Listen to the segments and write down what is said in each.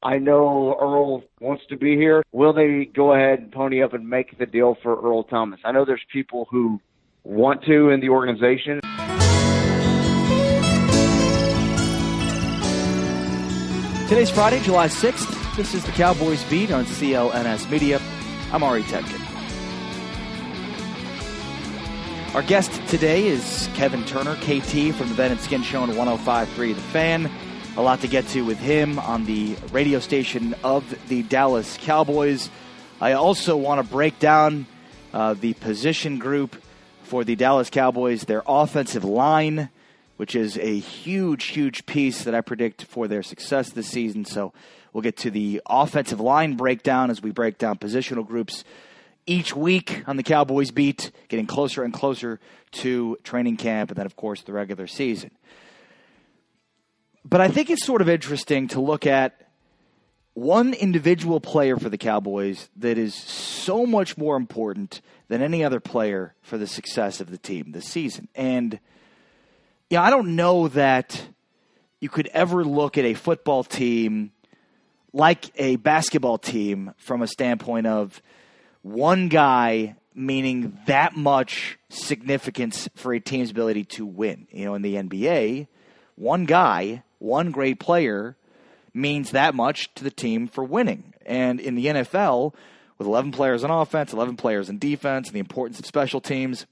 I know Earl wants to be here. Will they go ahead and pony up and make the deal for Earl Thomas? I know there's people who want to in the organization. Today's Friday, July 6th. This is the Cowboys Beat on CLNS Media. I'm Ari Temkin. Our guest today is Kevin Turner, KT, from the Ben and Skin Show on 105.3 The Fan. A lot to get to with him on the radio station of the Dallas Cowboys. I also want to break down the position group for the Dallas Cowboys, their offensive line, which is a huge, huge piece that I predict for their success this season. So we'll get to the offensive line breakdown as we break down positional groups each week on the Cowboys Beat, getting closer and closer to training camp and then, of course, the regular season. But I think it's sort of interesting to look at one individual player for the Cowboys that is so much more important than any other player for the success of the team this season. And I don't know that you could ever look at a football team like a basketball team from a standpoint of one guy meaning that much significance for a team's ability to win. In the NBA, one guy, one great player, means that much to the team for winning. And in the NFL, with 11 players on offense, 11 players in defense, and the importance of special teams,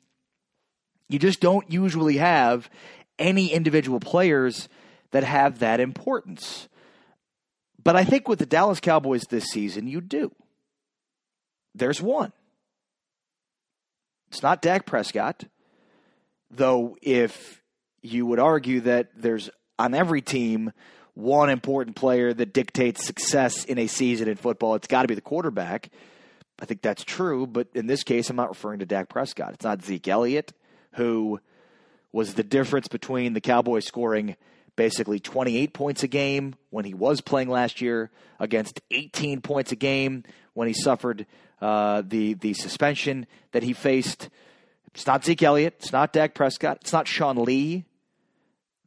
you just don't usually have any individual players that have that importance. But I think with the Dallas Cowboys this season, you do. There's one. It's not Dak Prescott, though if you would argue that there's on every team one important player that dictates success in a season in football, it's got to be the quarterback. I think that's true, but in this case, I'm not referring to Dak Prescott. It's not Zeke Elliott, who was the difference between the Cowboys scoring basically 28 points a game when he was playing last year against 18 points a game when he suffered the suspension that he faced. It's not Zeke Elliott. It's not Dak Prescott. It's not Sean Lee,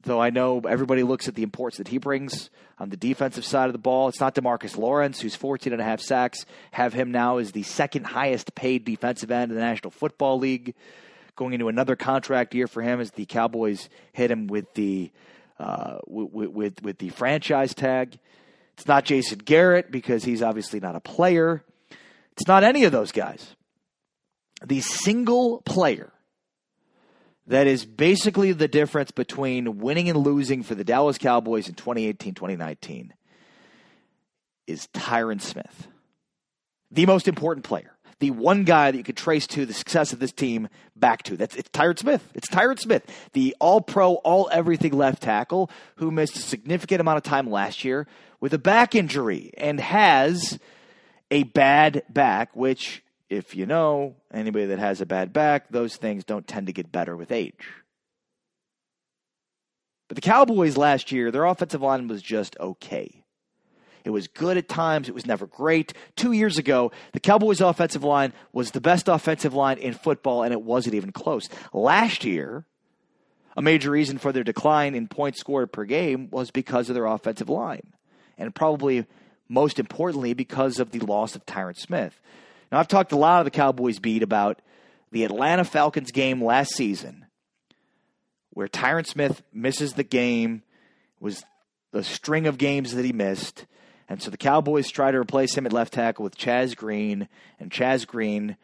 though I know everybody looks at the importance that he brings on the defensive side of the ball. It's not DeMarcus Lawrence, who's 14 and a half sacks. Have him now as the second highest paid defensive end in the National Football League, going into another contract year for him as the Cowboys hit him with the with the franchise tag. It's not Jason Garrett because he's obviously not a player. It's not any of those guys. The single player that is basically the difference between winning and losing for the Dallas Cowboys in 2018-2019 is Tyron Smith. The most important player. The one guy that you could trace to the success of this team back to. It's Tyron Smith. It's Tyron Smith, the all-pro, all-everything left tackle who missed a significant amount of time last year with a back injury and has a bad back, which, if you know anybody that has a bad back, those things don't tend to get better with age. But the Cowboys last year, their offensive line was just okay. It was good at times. It was never great. 2 years ago, the Cowboys' offensive line was the best offensive line in football, and it wasn't even close. Last year, a major reason for their decline in points scored per game was because of their offensive line, and probably most importantly because of the loss of Tyron Smith. Now, I've talked a lot of the Cowboys Beat about the Atlanta Falcons game last season where Tyron Smith misses the game, was the string of games that he missed. And so the Cowboys try to replace him at left tackle with Chaz Green, and Chaz Green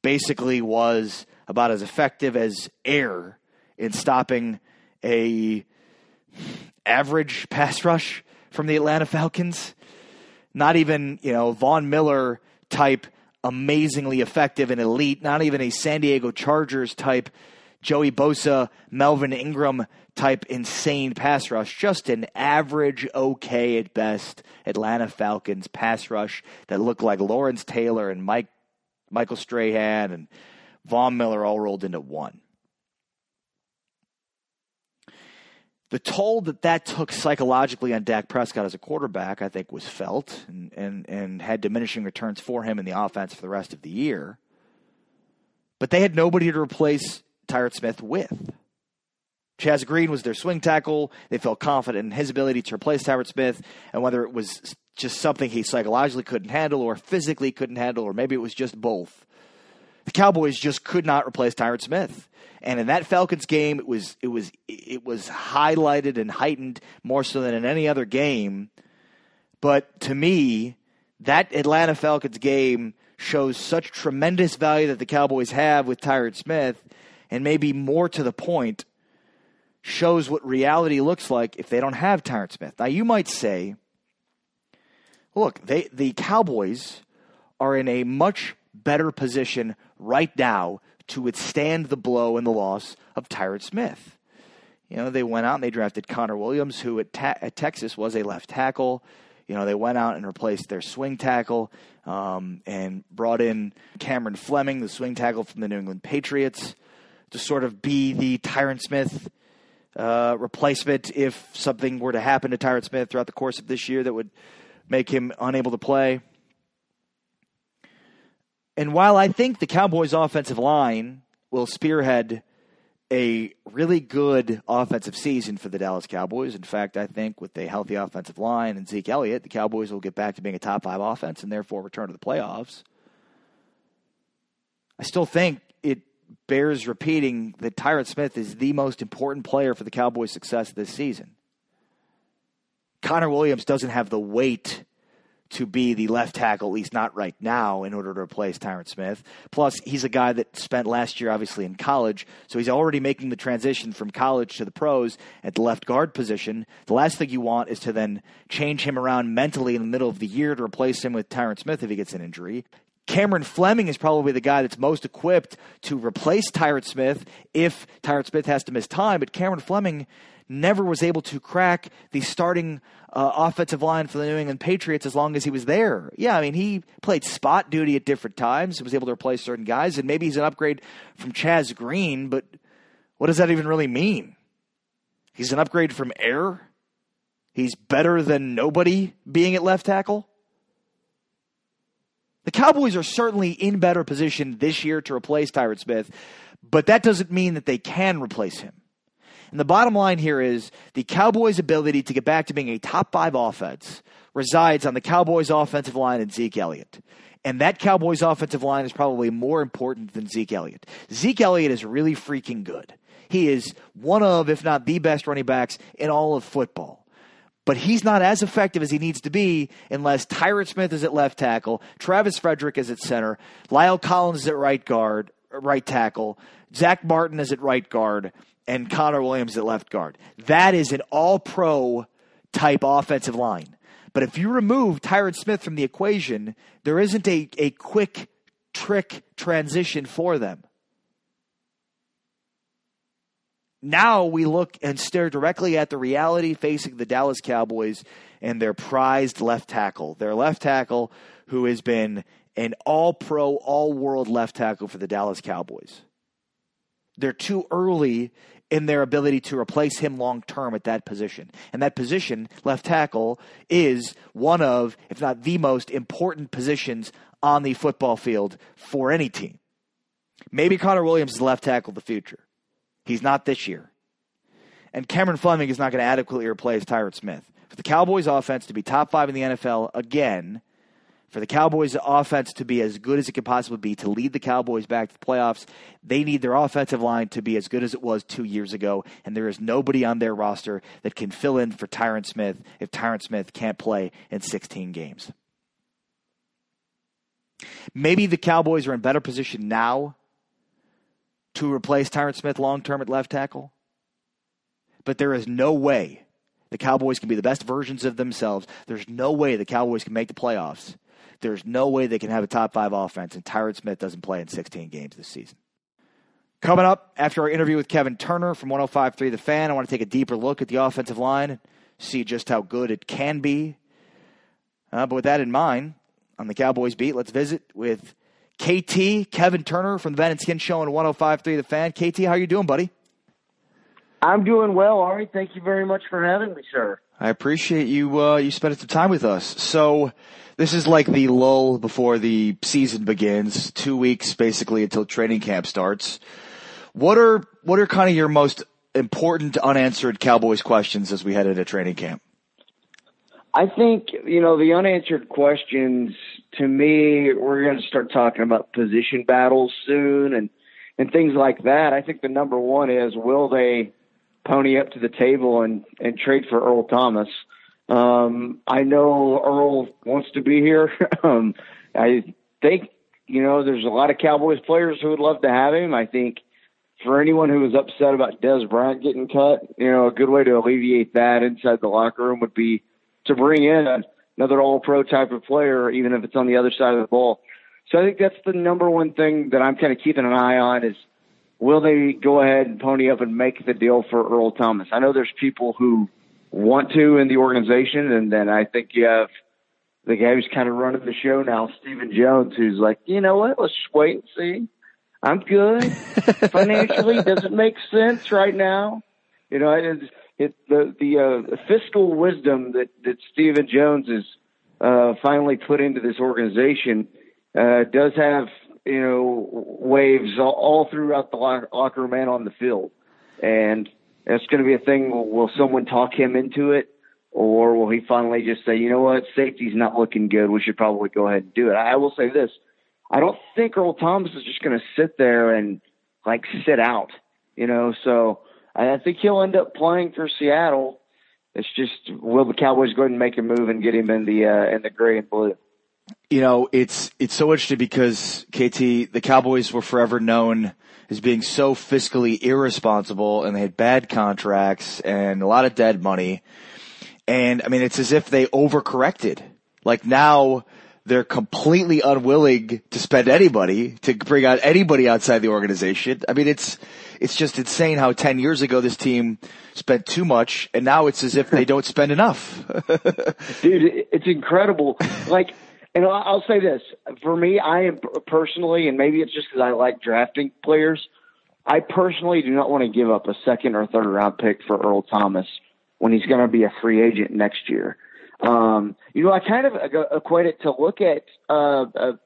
basically was about as effective as air in stopping a average pass rush from the Atlanta Falcons. Not even, Von Miller type amazingly effective and elite, not even a San Diego Chargers type Joey Bosa, Melvin Ingram type insane pass rush, just an average, okay at best Atlanta Falcons pass rush that looked like Lawrence Taylor and Michael Strahan and Von Miller all rolled into one. The toll that took psychologically on Dak Prescott as a quarterback, I think, was felt and had diminishing returns for him in the offense for the rest of the year. But they had nobody to replace Tyron Smith with. Chaz Green was their swing tackle. They felt confident in his ability to replace Tyron Smith, and whether it was just something he psychologically couldn't handle or physically couldn't handle, or maybe it was just both. The Cowboys just could not replace Tyron Smith. And in that Falcons game, it was highlighted and heightened more so than in any other game. But to me, that Atlanta Falcons game shows such tremendous value that the Cowboys have with Tyron Smith, and maybe more to the point, shows what reality looks like if they don't have Tyron Smith. Now, you might say, look, the Cowboys are in a much better position right now to withstand the blow and the loss of Tyron Smith. You know, they went out and they drafted Connor Williams, who at Texas was a left tackle. You know, they went out and replaced their swing tackle and brought in Cameron Fleming, the swing tackle from the New England Patriots, to sort of be the Tyron Smith replacement if something were to happen to Tyron Smith throughout the course of this year that would make him unable to play. And while I think the Cowboys' offensive line will spearhead a really good offensive season for the Dallas Cowboys, in fact, I think with a healthy offensive line and Zeke Elliott, the Cowboys will get back to being a top 5 offense and therefore return to the playoffs. I still think it bears repeating that Tyron Smith is the most important player for the Cowboys' success this season. Connor Williams doesn't have the weight to be the left tackle, at least not right now, in order to replace Tyron Smith. Plus, he's a guy that spent last year, obviously, in college, so he's already making the transition from college to the pros at the left guard position. The last thing you want is to then change him around mentally in the middle of the year to replace him with Tyron Smith if he gets an injury. Cameron Fleming is probably the guy that's most equipped to replace Tyron Smith if Tyron Smith has to miss time, but Cameron Fleming never was able to crack the starting offensive line for the New England Patriots as long as he was there. Yeah, I mean, he played spot duty at different times, was able to replace certain guys, and maybe he's an upgrade from Chaz Green, but what does that even really mean? He's an upgrade from air? He's better than nobody being at left tackle? The Cowboys are certainly in better position this year to replace Tyron Smith, but that doesn't mean that they can replace him. And the bottom line here is the Cowboys' ability to get back to being a top 5 offense resides on the Cowboys' offensive line and Zeke Elliott. And that Cowboys' offensive line is probably more important than Zeke Elliott. Zeke Elliott is really freaking good. He is one of, if not the best running backs in all of football. But he's not as effective as he needs to be unless Tyron Smith is at left tackle, Travis Frederick is at center, Lyle Collins is at right tackle, Zach Martin is at right guard, and Connor Williams at left guard. That is an all-pro type offensive line. But if you remove Tyron Smith from the equation, there isn't a quick trick transition for them. Now we look and stare directly at the reality facing the Dallas Cowboys and their prized left tackle. Their left tackle who has been an all-pro, all-world left tackle for the Dallas Cowboys. They're too early in their ability to replace him long-term at that position. And that position, left tackle, is one of, if not the most important positions on the football field for any team. Maybe Connor Williams is the left tackle of the future. He's not this year. And Cameron Fleming is not going to adequately replace Tyron Smith. For the Cowboys offense to be top 5 in the NFL again, for the Cowboys offense to be as good as it could possibly be, to lead the Cowboys back to the playoffs, they need their offensive line to be as good as it was 2 years ago, and there is nobody on their roster that can fill in for Tyron Smith if Tyron Smith can't play in 16 games. Maybe the Cowboys are in better position now to replace Tyron Smith long-term at left tackle, but there is no way the Cowboys can be the best versions of themselves. There's no way the Cowboys can make the playoffs. There's no way they can have a top 5 offense, and Tyron Smith doesn't play in 16 games this season. Coming up, after our interview with Kevin Turner from 105.3 The Fan, I want to take a deeper look at the offensive line, see just how good it can be. But with that in mind, on the Cowboys beat, let's visit with KT, Kevin Turner from the Ben and Skin Show on 105.3 The Fan. KT, how you doing, buddy? I'm doing well, Ari. Thank you very much for having me, sir. I appreciate you spending some time with us. So this is like the lull before the season begins, 2 weeks basically until training camp starts. What are kind of your most important unanswered Cowboys questions as we head into training camp? I think, the unanswered questions, to me, we're going to start talking about position battles soon and things like that. I think the number one is, will they pony up to the table and trade for Earl Thomas? I know Earl wants to be here. I think, there's a lot of Cowboys players who would love to have him. I think for anyone who was upset about Des Bryant getting cut, a good way to alleviate that inside the locker room would be to bring in another all-pro type of player, even if it's on the other side of the ball. So I think that's the number one thing that I'm kind of keeping an eye on is, will they go ahead and pony up and make the deal for Earl Thomas? I know there's people who want to in the organization, and then I think you have the guy who's kind of running the show now, Stephen Jones, who's like, you know what, let's just wait and see. I'm good. Financially, doesn't make sense right now. The fiscal wisdom that Stephen Jones has finally put into this organization does have, waves all throughout the locker room and on the field. And it's going to be a thing. Will someone talk him into it? Or will he finally just say, you know what, safety's not looking good, we should probably go ahead and do it? I will say this. I don't think Earl Thomas is just going to sit there and, sit out, So I think he'll end up playing for Seattle. It's just, will the Cowboys go ahead and make a move and get him in the gray and blue? It's so interesting because, KT, the Cowboys were forever known as being so fiscally irresponsible, and they had bad contracts and a lot of dead money. And, it's as if they overcorrected. Now they're completely unwilling to spend anybody, to bring out anybody outside the organization. It's just insane how 10 years ago this team spent too much, and now it's as if they don't spend enough. Dude, it's incredible. And I'll say this. For me, I am personally, and maybe it's just because I like drafting players, I personally do not want to give up a second or third round pick for Earl Thomas when he's going to be a free agent next year. I kind of equate it to look at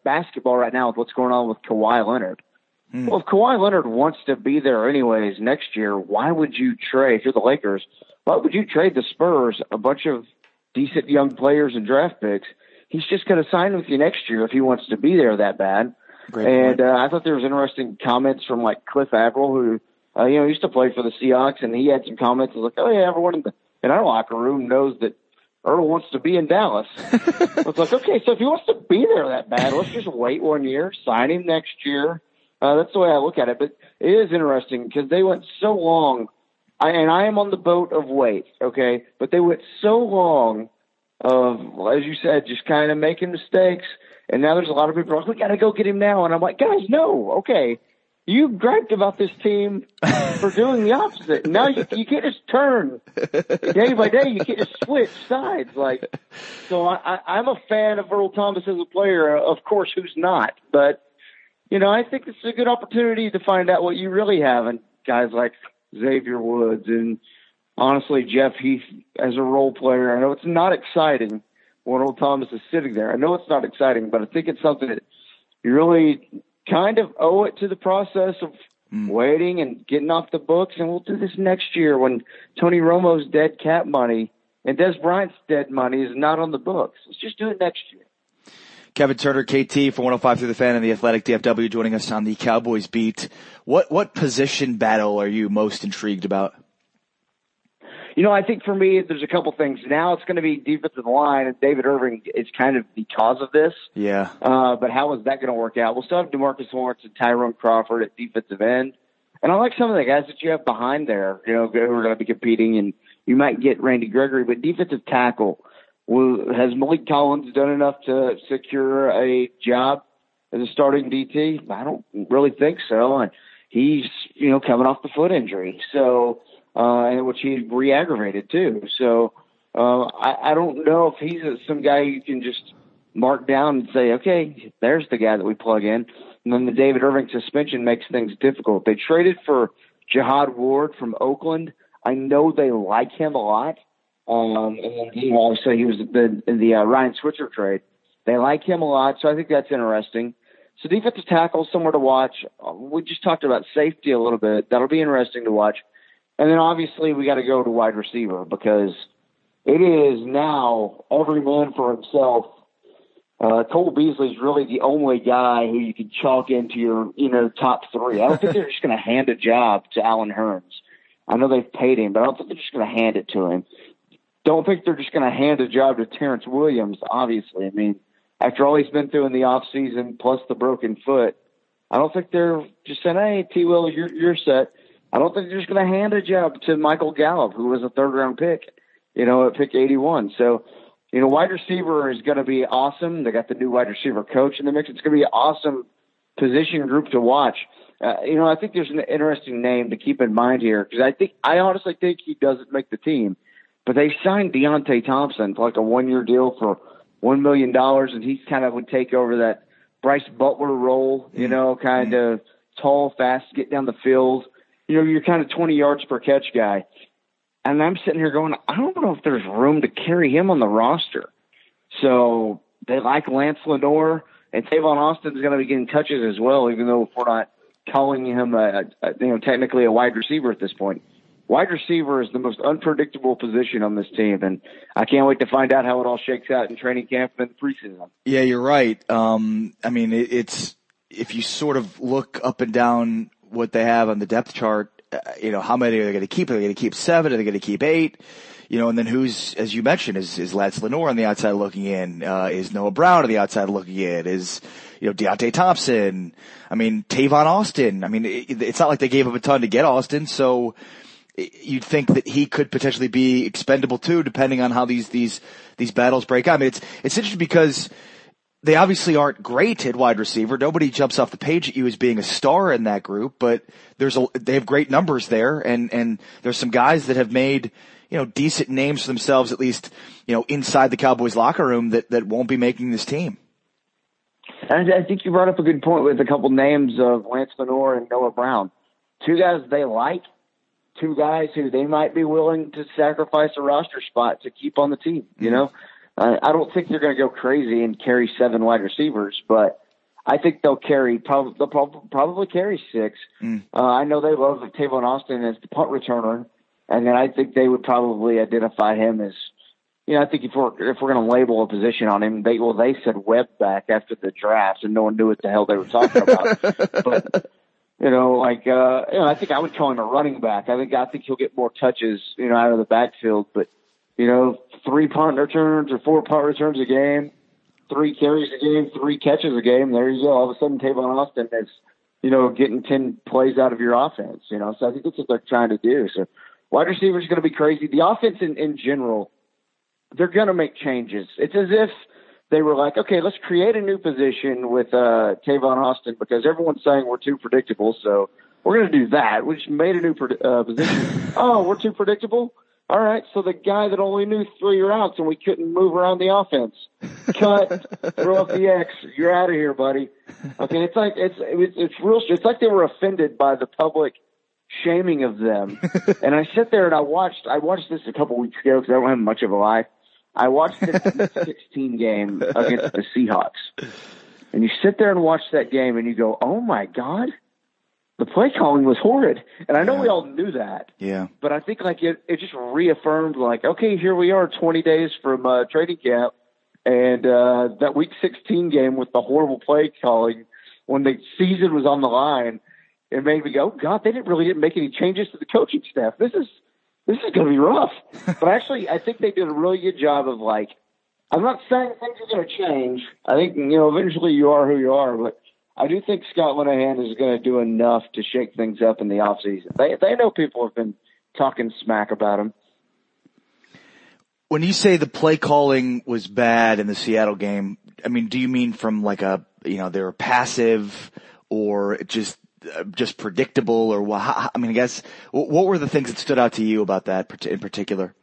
basketball right now with what's going on with Kawhi Leonard. Well, if Kawhi Leonard wants to be there anyways next year, why would you trade, if you're the Lakers, why would you trade the Spurs a bunch of decent young players and draft picks? He's just going to sign with you next year if he wants to be there that bad. And I thought there was interesting comments from Cliff Avril, who used to play for the Seahawks, and he had some comments like, oh yeah, everyone in our locker room knows that Earl wants to be in Dallas. It's like, okay, so if he wants to be there that bad, let's just wait 1 year, sign him next year. That's the way I look at it. But it is interesting because they went so long, and I am on the boat of wait, okay? But they went so long of, as you said, just kind of making mistakes. And now there's a lot of people like, we got to go get him now. And I'm like, guys, no, okay. You griped about this team for doing the opposite. Now you can't just turn day by day. You can't just switch sides. So I'm a fan of Earl Thomas as a player. Of course, who's not? But, I think it's a good opportunity to find out what you really have in guys like Xavier Woods and, honestly, Jeff Heath as a role player. I know it's not exciting when Earl Thomas is sitting there. I know it's not exciting, but I think it's something that you really kind of owe it to the process of waiting and getting off the books. And we'll do this next year when Tony Romo's dead cap money and Des Bryant's dead money is not on the books. Let's just do it next year. Kevin Turner, KT for 105 through the Fan and the Athletic DFW, joining us on the Cowboys beat. What position battle are you most intrigued about? I think for me, there's a couple things. Now it's going to be defensive line, and David Irving is kind of because of this. Yeah. But how is that going to work out? We'll still have DeMarcus Lawrence and Tyrone Crawford at defensive end. And I like some of the guys that you have behind there, who are going to be competing, and you might get Randy Gregory. But defensive tackle, has Malik Collins done enough to secure a job as a starting DT? I don't really think so. And he's, coming off the foot injury. So, and which he re-aggravated too. So I don't know if he's some guy you can just mark down and say, okay, there's the guy that we plug in. And then the David Irving suspension makes things difficult. They traded for Jihad Ward from Oakland. I know they like him a lot. And then obviously he was in the Ryan Switzer trade. They like him a lot, so I think that's interesting. So defensive tackle, somewhere to watch. We just talked about safety a little bit. That'll be interesting to watch. And then obviously we got to go to wide receiver because it is now every man for himself. Cole Beasley's really the only guy who you can chalk into your, top three. I don't think they're just going to hand a job to Alan Hearns. I know they've paid him, but I don't think they're just going to hand it to him. Don't think they're just going to hand a job to Terrence Williams, obviously. I mean, after all he's been through in the offseason plus the broken foot, I don't think they're just saying, hey, T-Will, you're set. I don't think they're just going to hand a job to Michael Gallup, who was a third-round pick, at pick 81. So, wide receiver is going to be awesome. They got the new wide receiver coach in the mix. It's going to be an awesome position group to watch. I think there's an interesting name to keep in mind here because I honestly think he doesn't make the team. But they signed Deontay Thompson for like a one-year deal for $1 million, and he kind of would take over that Bryce Butler role, kind of tall, fast, get down the field. You're kind of 20 yards per catch guy. And I'm sitting here going, I don't know if there's room to carry him on the roster. So they like Lance Lenoir, and Tavon Austin's going to be getting touches as well, even though we're not calling him technically a wide receiver at this point. Wide receiver is the most unpredictable position on this team, and I can't wait to find out how it all shakes out in training camp and preseason. Yeah, you're right. It's if you sort of look up and down what they have on the depth chart, how many are they going to keep? Are they going to keep 7? Are they going to keep 8? And then who's, as you mentioned, is Lance Lenoir on the outside looking in? Is Noah Brown on the outside looking in? Is, Deontay Thompson? Tavon Austin. It's not like they gave him a ton to get Austin, so you'd think that he could potentially be expendable too, depending on how these battles break out. It's interesting because they obviously aren't great at wide receiver. Nobody jumps off the page at you as being a star in that group, but they have great numbers there, and there's some guys that have made, decent names for themselves, at least, inside the Cowboys locker room that won't be making this team. And I think you brought up a good point with a couple names of Lance Lenoir and Noah Brown. Two guys they like, two guys who they might be willing to sacrifice a roster spot to keep on the team, I don't think they're going to go crazy and carry 7 wide receivers, but I think they'll probably carry 6. I know they love Tavon Austin as the punt returner, and then I think they would probably identify him as, I think if we're going to label a position on him, they said Webb back after the draft, and no one knew what the hell they were talking about. But I think I would call him a running back. I think he'll get more touches, out of the backfield, but 3 punt returns or 4 punt returns a game, 3 carries a game, 3 catches a game. There you go. All of a sudden, Tavon Austin is, getting 10 plays out of your offense. So I think that's what they're trying to do. So wide receiver is going to be crazy. The offense in general, they're going to make changes. It's as if they were like, okay, let's create a new position with Tavon Austin because everyone's saying we're too predictable. So we're going to do that. We just made a new position. Oh, we're too predictable? All right, so the guy that only knew 3 routes and we couldn't move around the offense, cut, throw up the X, you're out of here, buddy. Okay, it's like it's like they were offended by the public shaming of them. And I sit there and I watched this a couple weeks ago because I don't have much of a life. I watched the 16 game against the Seahawks, and you sit there and watch that game and you go, oh my God. The play calling was horrid. And I know we all knew that. Yeah. But I think it just reaffirmed okay, here we are 20 days from training camp. And that week 16 game with the horrible play calling when the season was on the line, it made me go, God, they didn't make any changes to the coaching staff. This is going to be rough. But actually, I think they did a really good job of I'm not saying things are going to change. I think, eventually you are who you are, but I do think Scott Linehan is going to do enough to shake things up in the offseason. They know people have been talking smack about him. When you say the play calling was bad in the Seattle game, do you mean from they were passive or just predictable or I guess what were the things that stood out to you about that in particular?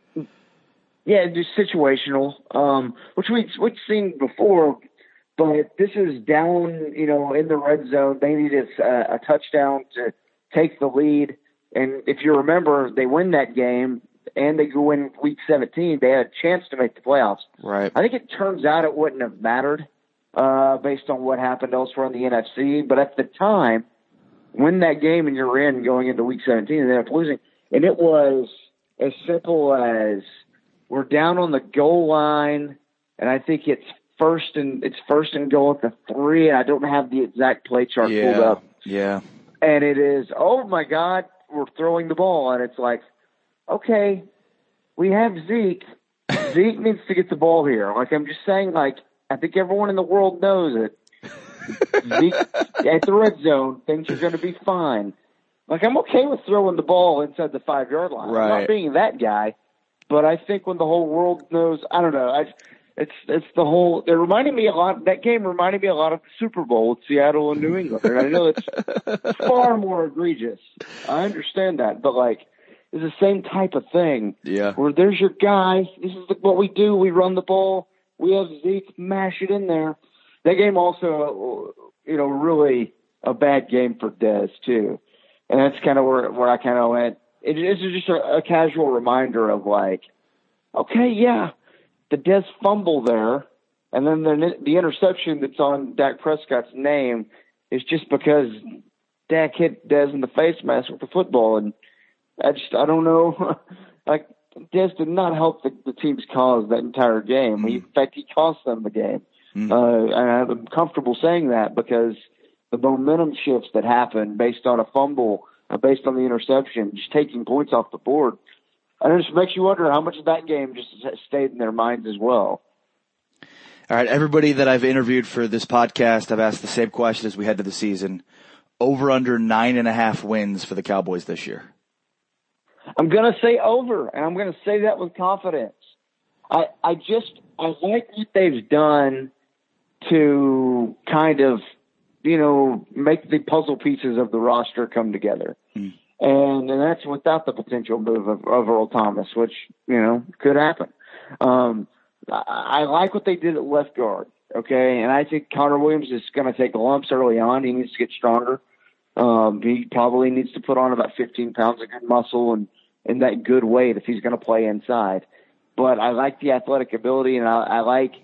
Yeah, just situational, which we've seen before. But this is down, in the red zone. They needed a touchdown to take the lead. And if you remember, they win that game, and they go in week 17. They had a chance to make the playoffs. Right. I think it turns out it wouldn't have mattered based on what happened elsewhere in the NFC. But at the time, win that game and you're in going into week 17 and they ended up losing. And it was as simple as we're down on the goal line, and I think it's first and goal at the 3, and I don't have the exact play chart pulled up. Yeah. And it is, oh my God, we're throwing the ball, and it's like, okay, we have Zeke. Zeke needs to get the ball here. Like, I'm just saying, like, I think everyone in the world knows it. Zeke at the red zone, things are going to be fine. Like, I'm okay with throwing the ball inside the 5-yard line. Right. I'm not being that guy, but I think when the whole world knows, I don't know. It's the whole. It reminded me a lot. That game reminded me a lot of the Super Bowl with Seattle and New England. And I know it's far more egregious. I understand that, but like, it's the same type of thing. Yeah. Where there's your guy. This is what we do. We run the ball. We have Zeke mash it in there. That game also, really a bad game for Dez too, and that's kind of where I kind of went. It's just a casual reminder of like, okay, yeah. The Dez fumble there, and then the interception that's on Dak Prescott's name is just because Dak hit Dez in the face mask with the football, and I don't know. Like, Dez did not help the team's cause that entire game. In fact, he cost them the game. And I'm comfortable saying that because the momentum shifts that happen based on a fumble, based on the interception, just taking points off the board. And it just makes you wonder how much of that game just stayed in their minds as well. All right, everybody that I've interviewed for this podcast, I've asked the same question as we head to the season. Over under 9.5 wins for the Cowboys this year. I'm going to say over, and I'm going to say that with confidence. I like what they've done to kind of, make the puzzle pieces of the roster come together. And that's without the potential move of Earl Thomas, which, could happen. I like what they did at left guard, okay? And I think Connor Williams is going to take lumps early on. He needs to get stronger. He probably needs to put on about 15 pounds of good muscle and that good weight if he's going to play inside. But I like the athletic ability, and I like,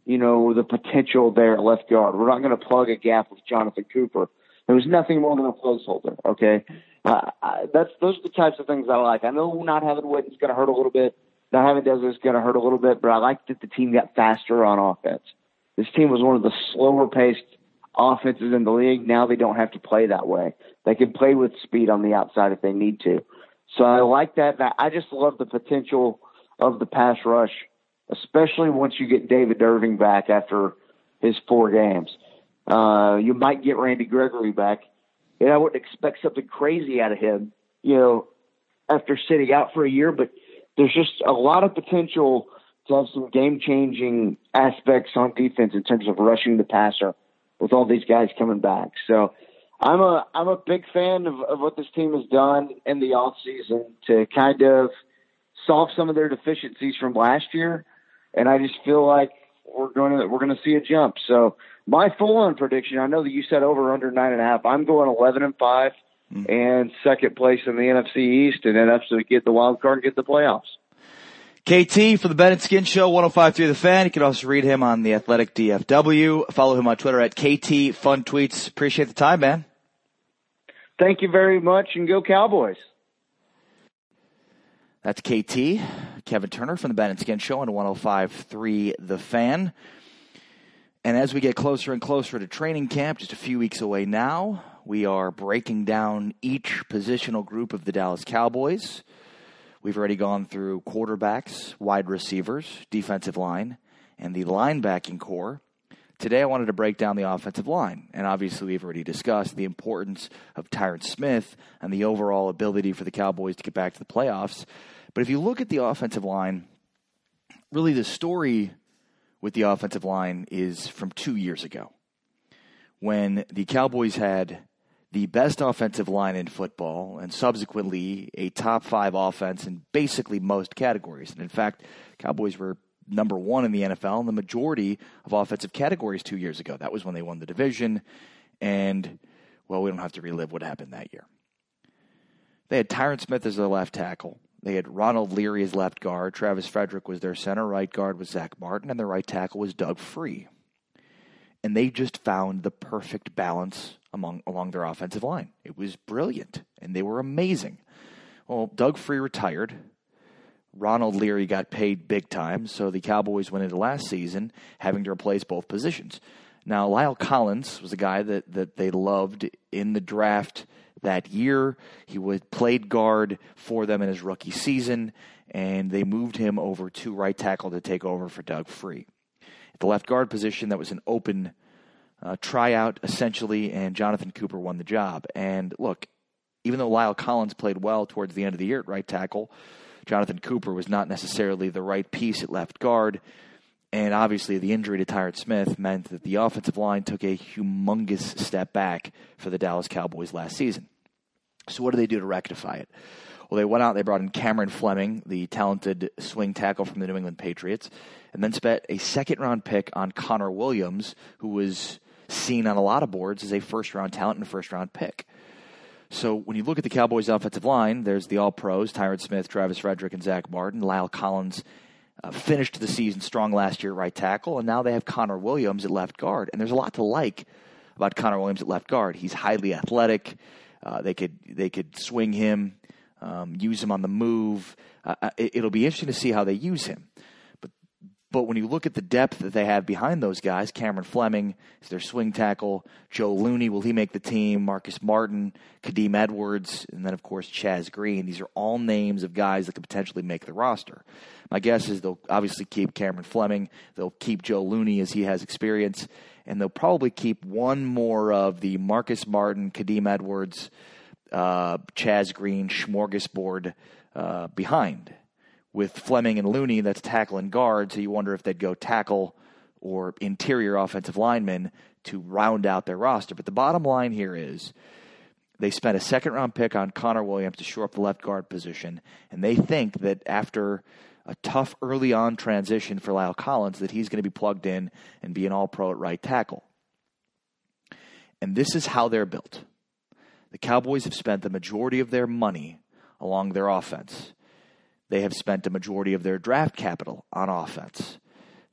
the potential there at left guard. We're not going to plug a gap with Jonathan Cooper. There was nothing more than a placeholder, okay? Those are the types of things I like. I know not having Witten is going to hurt a little bit. Not having Dez is going to hurt a little bit, but I like that the team got faster on offense. This team was one of the slower-paced offenses in the league. Now they don't have to play that way. They can play with speed on the outside if they need to. So I like that. I just love the potential of the pass rush, especially once you get David Irving back after his 4 games. You might get Randy Gregory back. And I wouldn't expect something crazy out of him, after sitting out for a year, but there's just a lot of potential to have some game-changing aspects on defense in terms of rushing the passer with all these guys coming back. So I'm a big fan of what this team has done in the offseason to kind of solve some of their deficiencies from last year, and I just feel like we're going to see a jump. So my full-on prediction, I know that you said over under 9.5. I'm going 11-5 and second place in the NFC East, and then that's to get the wild card and get the playoffs. KT for the Ben and Skin Show, 105.3 The Fan. You can also read him on the Athletic DFW. Follow him on Twitter at KT Fun Tweets. Appreciate the time, man. Thank you very much, and go Cowboys. That's KT, Kevin Turner from the Ben and Skin Show on 105.3 The Fan. And as we get closer and closer to training camp, just a few weeks away now, we are breaking down each positional group of the Dallas Cowboys. We've already gone through quarterbacks, wide receivers, defensive line, and the linebacking core. Today I wanted to break down the offensive line. And obviously we've already discussed the importance of Tyron Smith and the overall ability for the Cowboys to get back to the playoffs. But if you look at the offensive line, really the story with the offensive line is from 2 years ago, when the Cowboys had the best offensive line in football and subsequently a top 5 offense in basically most categories. And in fact, Cowboys were number 1 in the NFL in the majority of offensive categories 2 years ago. That was when they won the division. And, well, we don't have to relive what happened that year. They had Tyron Smith as their left tackle. They had Ronald Leary as left guard. Travis Frederick was their center. Right guard was Zach Martin. And their right tackle was Doug Free. And they just found the perfect balance along their offensive line. It was brilliant. And they were amazing. Well, Doug Free retired. Ronald Leary got paid big time, so the Cowboys went into last season having to replace both positions. Now, Lyle Collins was a guy that they loved in the draft that year. He played guard for them in his rookie season, and they moved him over to right tackle to take over for Doug Free. At the left guard position, that was an open tryout, essentially, and Jonathan Cooper won the job. And look, even though Lyle Collins played well towards the end of the year at right tackle, Jonathan Cooper was not necessarily the right piece at left guard. And obviously the injury to Tyron Smith meant that the offensive line took a humongous step back for the Dallas Cowboys last season. So what do they do to rectify it? Well, they went out, they brought in Cameron Fleming, the talented swing tackle from the New England Patriots, and then spent a second-round pick on Connor Williams, who was seen on a lot of boards as a first-round talent and a first-round pick. So when you look at the Cowboys' offensive line, there's the All-Pros, Tyron Smith, Travis Frederick, and Zach Martin. Lyle Collins finished the season strong last year at right tackle, and now they have Connor Williams at left guard. And there's a lot to like about Connor Williams at left guard. He's highly athletic. They could swing him, use him on the move. It'll be interesting to see how they use him. But when you look at the depth that they have behind those guys, Cameron Fleming is their swing tackle. Joe Looney, will he make the team? Marcus Martin, Kadeem Edwards, and then, of course, Chaz Green. These are all names of guys that could potentially make the roster. My guess is they'll obviously keep Cameron Fleming. They'll keep Joe Looney as he has experience. And they'll probably keep one more of the Marcus Martin, Kadeem Edwards, Chaz Green smorgasbord behind. With Fleming and Looney, that's tackle and guard, so you wonder if they'd go tackle or interior offensive linemen to round out their roster. But the bottom line here is they spent a second-round pick on Connor Williams to shore up the left guard position, and they think that after a tough early-on transition for Lyle Collins, that he's going to be plugged in and be an all-pro at right tackle. And this is how they're built. The Cowboys have spent the majority of their money along their offense. They have spent the majority of their draft capital on offense.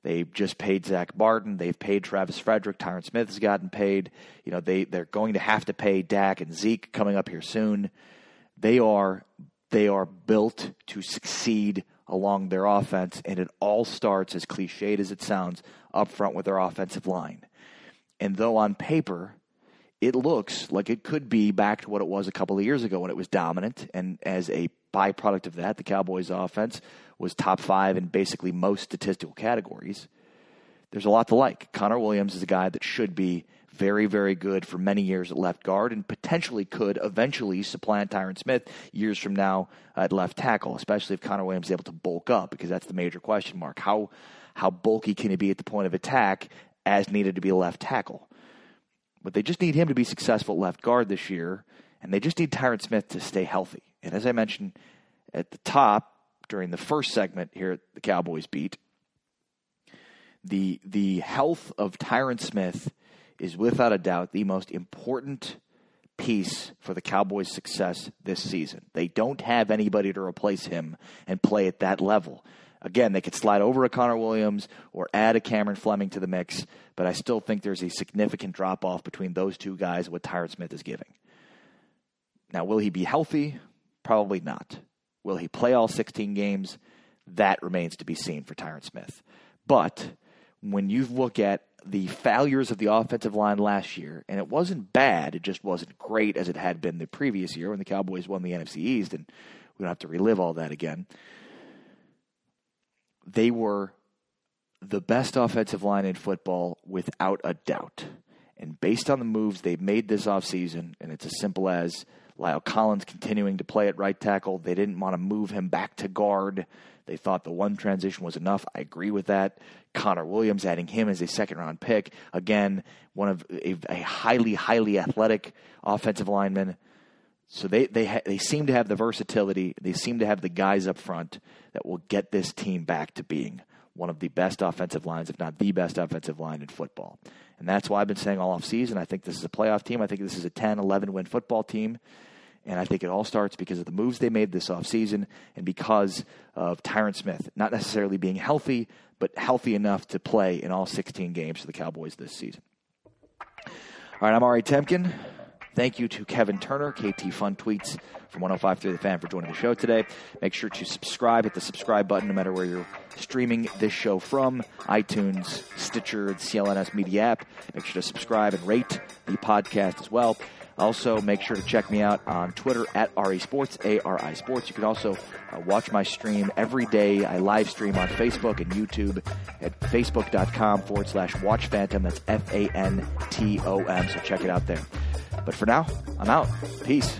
They've just paid Zach Martin. They've paid Travis Frederick. Tyron Smith has gotten paid. You know, they're going to have to pay Dak and Zeke coming up here soon. They are built to succeed along their offense, and it all starts, as cliched as it sounds, up front with their offensive line. And though on paper it looks like it could be back to what it was a couple of years ago when it was dominant, and as a byproduct of that, the Cowboys' offense was top 5 in basically most statistical categories. There's a lot to like. Connor Williams is a guy that should be very, very good for many years at left guard and potentially could eventually supplant Tyron Smith years from now at left tackle, especially if Connor Williams is able to bulk up, because that's the major question mark. How bulky can he be at the point of attack as needed to be a left tackle? But they just need him to be successful at left guard this year, and they just need Tyron Smith to stay healthy. And as I mentioned at the top during the first segment here at the Cowboys Beat, the health of Tyron Smith is without a doubt the most important piece for the Cowboys' success this season. They don't have anybody to replace him and play at that level. Again, they could slide over a Connor Williams or add a Cameron Fleming to the mix, but I still think there's a significant drop-off between those two guys and what Tyron Smith is giving. Now, will he be healthy? Probably not. Will he play all 16 games? That remains to be seen for Tyron Smith. But when you look at the failures of the offensive line last year, and it wasn't bad, it just wasn't great as it had been the previous year when the Cowboys won the NFC East, and we don't have to relive all that again. They were the best offensive line in football without a doubt. And based on the moves they've made this offseason, and it's as simple as Lyle Collins continuing to play at right tackle, they didn't want to move him back to guard. They thought the one transition was enough. I agree with that. Connor Williams, adding him as a second-round pick. Again, one of a highly, highly athletic offensive lineman. So they seem to have the versatility. They seem to have the guys up front that will get this team back to being one of the best offensive lines, if not the best offensive line in football. And that's why I've been saying all offseason, I think this is a playoff team. I think this is a 10, 11-win football team. And I think it all starts because of the moves they made this offseason and because of Tyron Smith not necessarily being healthy, but healthy enough to play in all 16 games for the Cowboys this season. All right, I'm Temkin. Thank you to Kevin Turner, KT Fun Tweets from 105.3 The Fan, for joining the show today. Make sure to subscribe. Hit the subscribe button no matter where you're streaming this show from. iTunes, Stitcher, the CLNS Media app. Make sure to subscribe and rate the podcast as well. Also, make sure to check me out on Twitter at RE Sports, ARI Sports. You can also watch my stream every day. I live stream on Facebook and YouTube at facebook.com/Watch Phantom. That's FANTOM. So check it out there. But for now, I'm out. Peace.